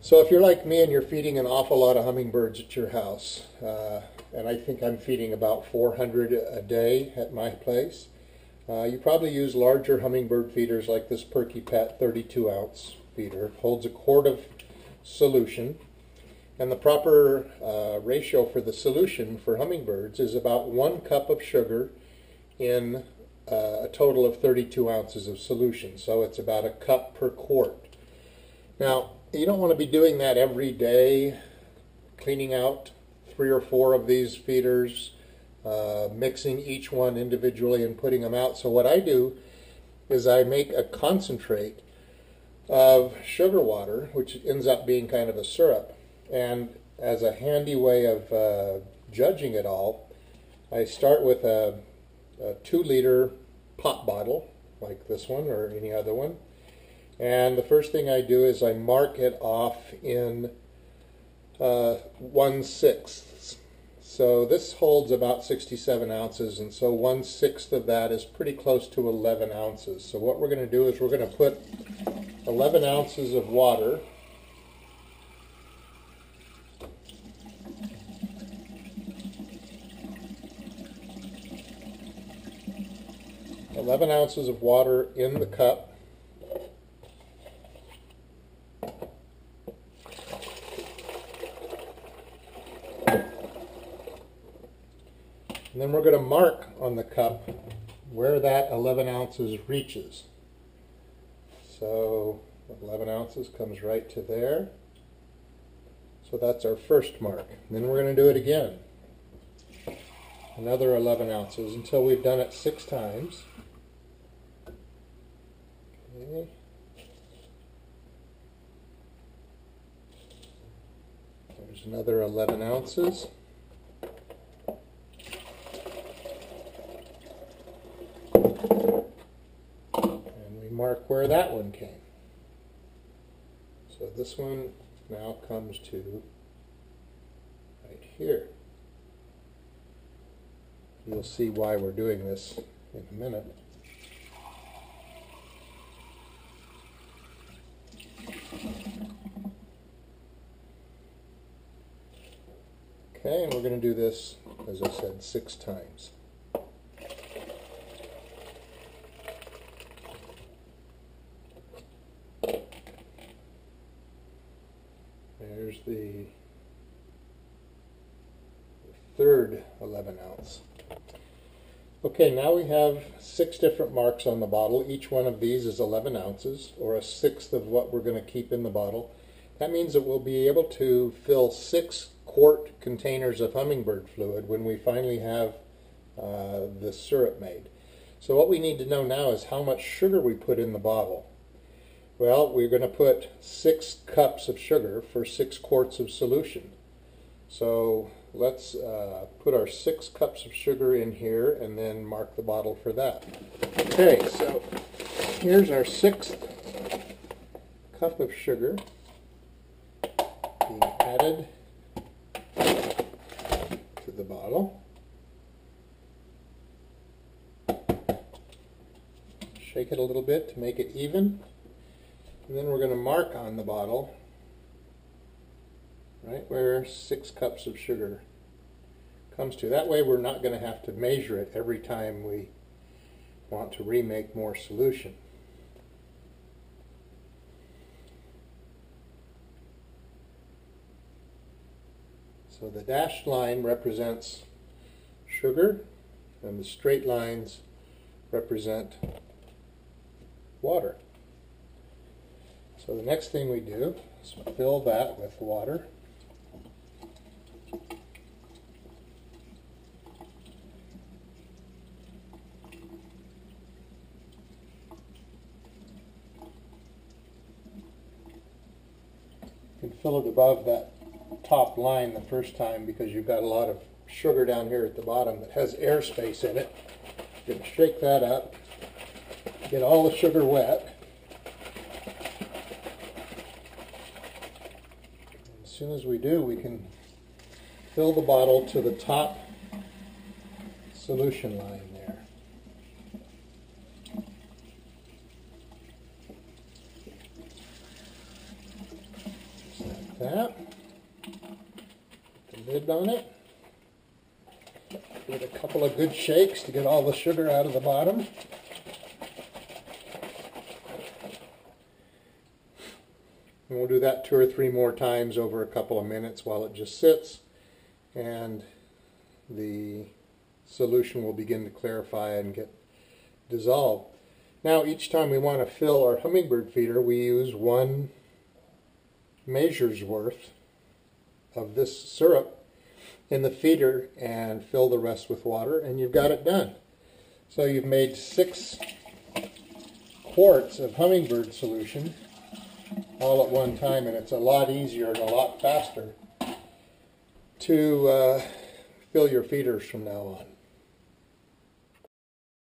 So if you're like me and you're feeding an awful lot of hummingbirds at your house, and I think I'm feeding about 400 a day at my place, you probably use larger hummingbird feeders like this Perky Pet 32-ounce feeder. It holds a quart of solution, and the proper ratio for the solution for hummingbirds is about 1 cup of sugar in a total of 32 ounces of solution. So it's about a cup per quart. Now, you don't want to be doing that every day, cleaning out 3 or 4 of these feeders, mixing each one individually and putting them out. So what I do is I make a concentrate of sugar water, which ends up being kind of a syrup. And as a handy way of judging it all, I start with a 2-liter pop bottle, like this one or any other one. And the first thing I do is I mark it off in 1/6. So this holds about 67 ounces, and so 1/6 of that is pretty close to 11 ounces. So what we're going to do is we're going to put 11 ounces of water . 11 ounces of water in the cup. And then we're going to mark on the cup where that 11 ounces reaches. So 11 ounces comes right to there. So that's our first mark. And then we're going to do it again. Another 11 ounces until we've done it 6 times. Okay. There's another 11 ounces. And we mark where that one came. So this one now comes to right here. You'll see why we're doing this in a minute. Okay, and we're going to do this, as I said, 6 times. There's the third 11 ounce. Okay, now we have 6 different marks on the bottle. Each one of these is 11 ounces, or 1/6 of what we're going to keep in the bottle. That means that we'll be able to fill 6 quart containers of hummingbird fluid when we finally have the syrup made. So what we need to know now is how much sugar we put in the bottle. Well, we're going to put 6 cups of sugar for 6 quarts of solution. So let's put our 6 cups of sugar in here and then mark the bottle for that. Okay, so here's our 6th cup of sugar being added to the bottle. Shake it a little bit to make it even. And then we're going to mark on the bottle right where 6 cups of sugar comes to. That way we're not going to have to measure it every time we want to remake more solution. So the dashed line represents sugar and the straight lines represent water. So the next thing we do is fill that with water. You can fill it above that top line the first time because you've got a lot of sugar down here at the bottom that has airspace in it. You're going to shake that up, get all the sugar wet. As soon as we do, we can fill the bottle to the top solution line there. lid on it. Give it a couple of good shakes to get all the sugar out of the bottom. And we'll do that 2 or 3 more times over a couple of minutes while it just sits, and the solution will begin to clarify and get dissolved. Now each time we want to fill our hummingbird feeder, we use 1 measure's worth of this syrup in the feeder and fill the rest with water, and you've got it done. So you've made 6 quarts of hummingbird solution all at one time, and it's a lot easier and a lot faster to fill your feeders from now on.